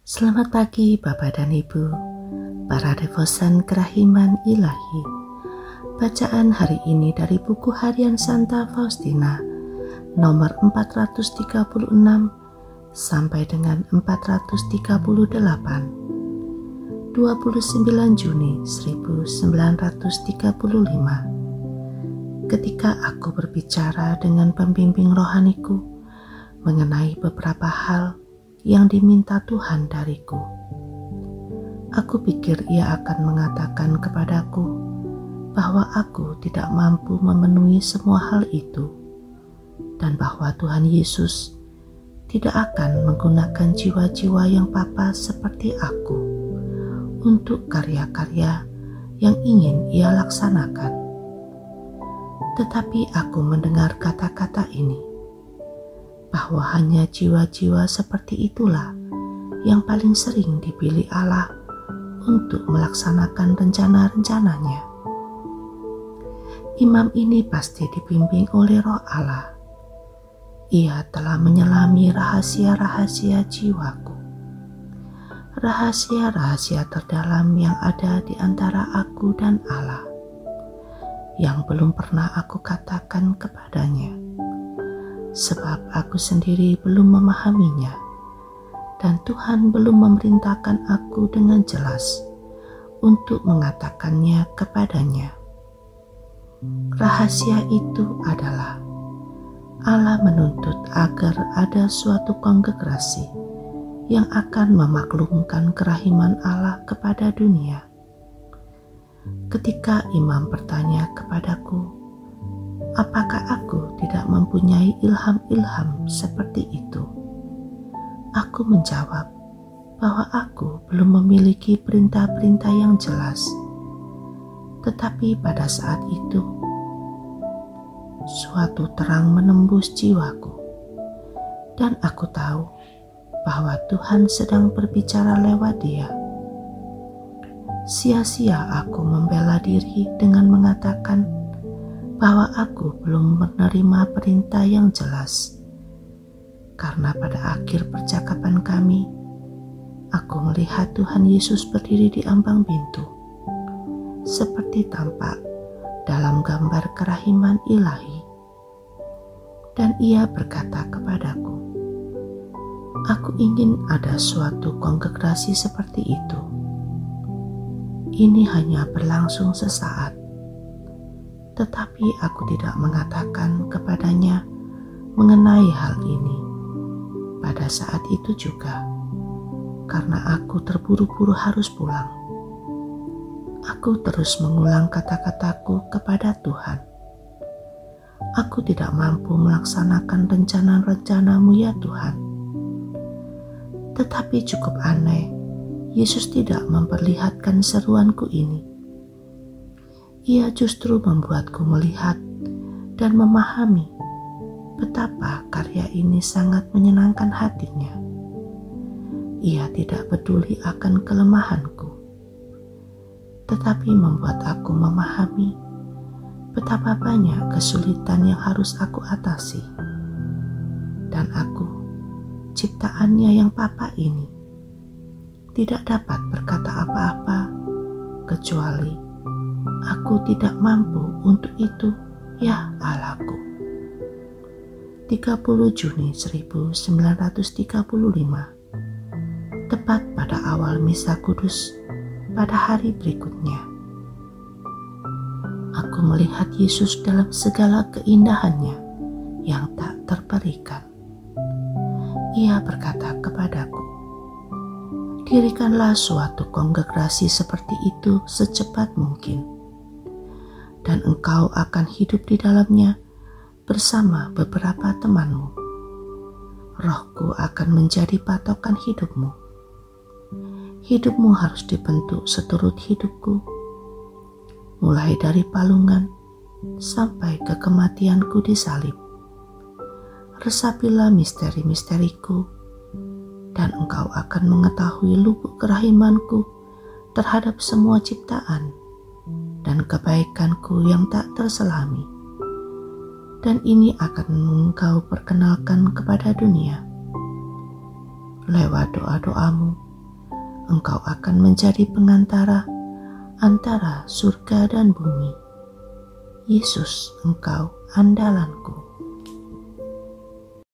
Selamat pagi Bapak dan Ibu, para devosan kerahiman ilahi. Bacaan hari ini dari buku harian Santa Faustina nomor 436 sampai dengan 438, 29 Juni 1935. Ketika aku berbicara dengan pembimbing rohaniku mengenai beberapa hal yang diminta Tuhan dariku, aku pikir ia akan mengatakan kepadaku bahwa aku tidak mampu memenuhi semua hal itu, dan bahwa Tuhan Yesus tidak akan menggunakan jiwa-jiwa yang papa seperti aku untuk karya-karya yang ingin ia laksanakan. Tetapi aku mendengar kata-kata ini, bahwa hanya jiwa-jiwa seperti itulah yang paling sering dipilih Allah untuk melaksanakan rencana-rencananya. Imam ini pasti dibimbing oleh Roh Allah. Ia telah menyelami rahasia-rahasia jiwaku, rahasia-rahasia terdalam yang ada di antara aku dan Allah, yang belum pernah aku katakan kepadanya, sebab aku sendiri belum memahaminya, dan Tuhan belum memerintahkan aku dengan jelas untuk mengatakannya kepadanya. Rahasia itu adalah Allah menuntut agar ada suatu kongregasi yang akan memaklumkan kerahiman Allah kepada dunia. Ketika imam bertanya kepadaku, apakah aku tidak mempunyai ilham-ilham seperti itu? Aku menjawab bahwa aku belum memiliki perintah-perintah yang jelas. Tetapi pada saat itu, suatu terang menembus jiwaku, dan aku tahu bahwa Tuhan sedang berbicara lewat dia. Sia-sia aku membela diri dengan mengatakan bahwa aku belum menerima perintah yang jelas, karena pada akhir percakapan kami, aku melihat Tuhan Yesus berdiri di ambang pintu, seperti tampak dalam gambar kerahiman ilahi, dan ia berkata kepadaku, aku ingin ada suatu kongregasi seperti itu. Ini hanya berlangsung sesaat, tetapi aku tidak mengatakan kepadanya mengenai hal ini pada saat itu juga, karena aku terburu-buru harus pulang. Aku terus mengulang kata-kataku kepada Tuhan. Aku tidak mampu melaksanakan rencana-rencanamu ya Tuhan. Tetapi cukup aneh, Yesus tidak memperlihatkan seruanku ini. Ia justru membuatku melihat dan memahami betapa karya ini sangat menyenangkan hatinya. Ia tidak peduli akan kelemahanku, tetapi membuat aku memahami betapa banyak kesulitan yang harus aku atasi. Dan aku, ciptaannya yang papa ini, tidak dapat berkata apa-apa kecuali aku tidak mampu untuk itu ya Allahku. 30 Juni 1935, tepat pada awal Misa Kudus pada hari berikutnya. Aku melihat Yesus dalam segala keindahannya yang tak terperikan. Ia berkata kepadaku, dirikanlah suatu kongregasi seperti itu secepat mungkin, dan engkau akan hidup di dalamnya bersama beberapa temanmu. Rohku akan menjadi patokan hidupmu. Hidupmu harus dibentuk seturut hidupku, mulai dari palungan sampai ke kematianku di salib. Resapilah misteri-misteriku, dan engkau akan mengetahui lubuk kerahimanku terhadap semua ciptaan dan kebaikanku yang tak terselami. Dan ini akan engkau perkenalkan kepada dunia lewat doa-doamu Engkau akan menjadi pengantara antara surga dan bumi. Yesus, Engkau andalanku.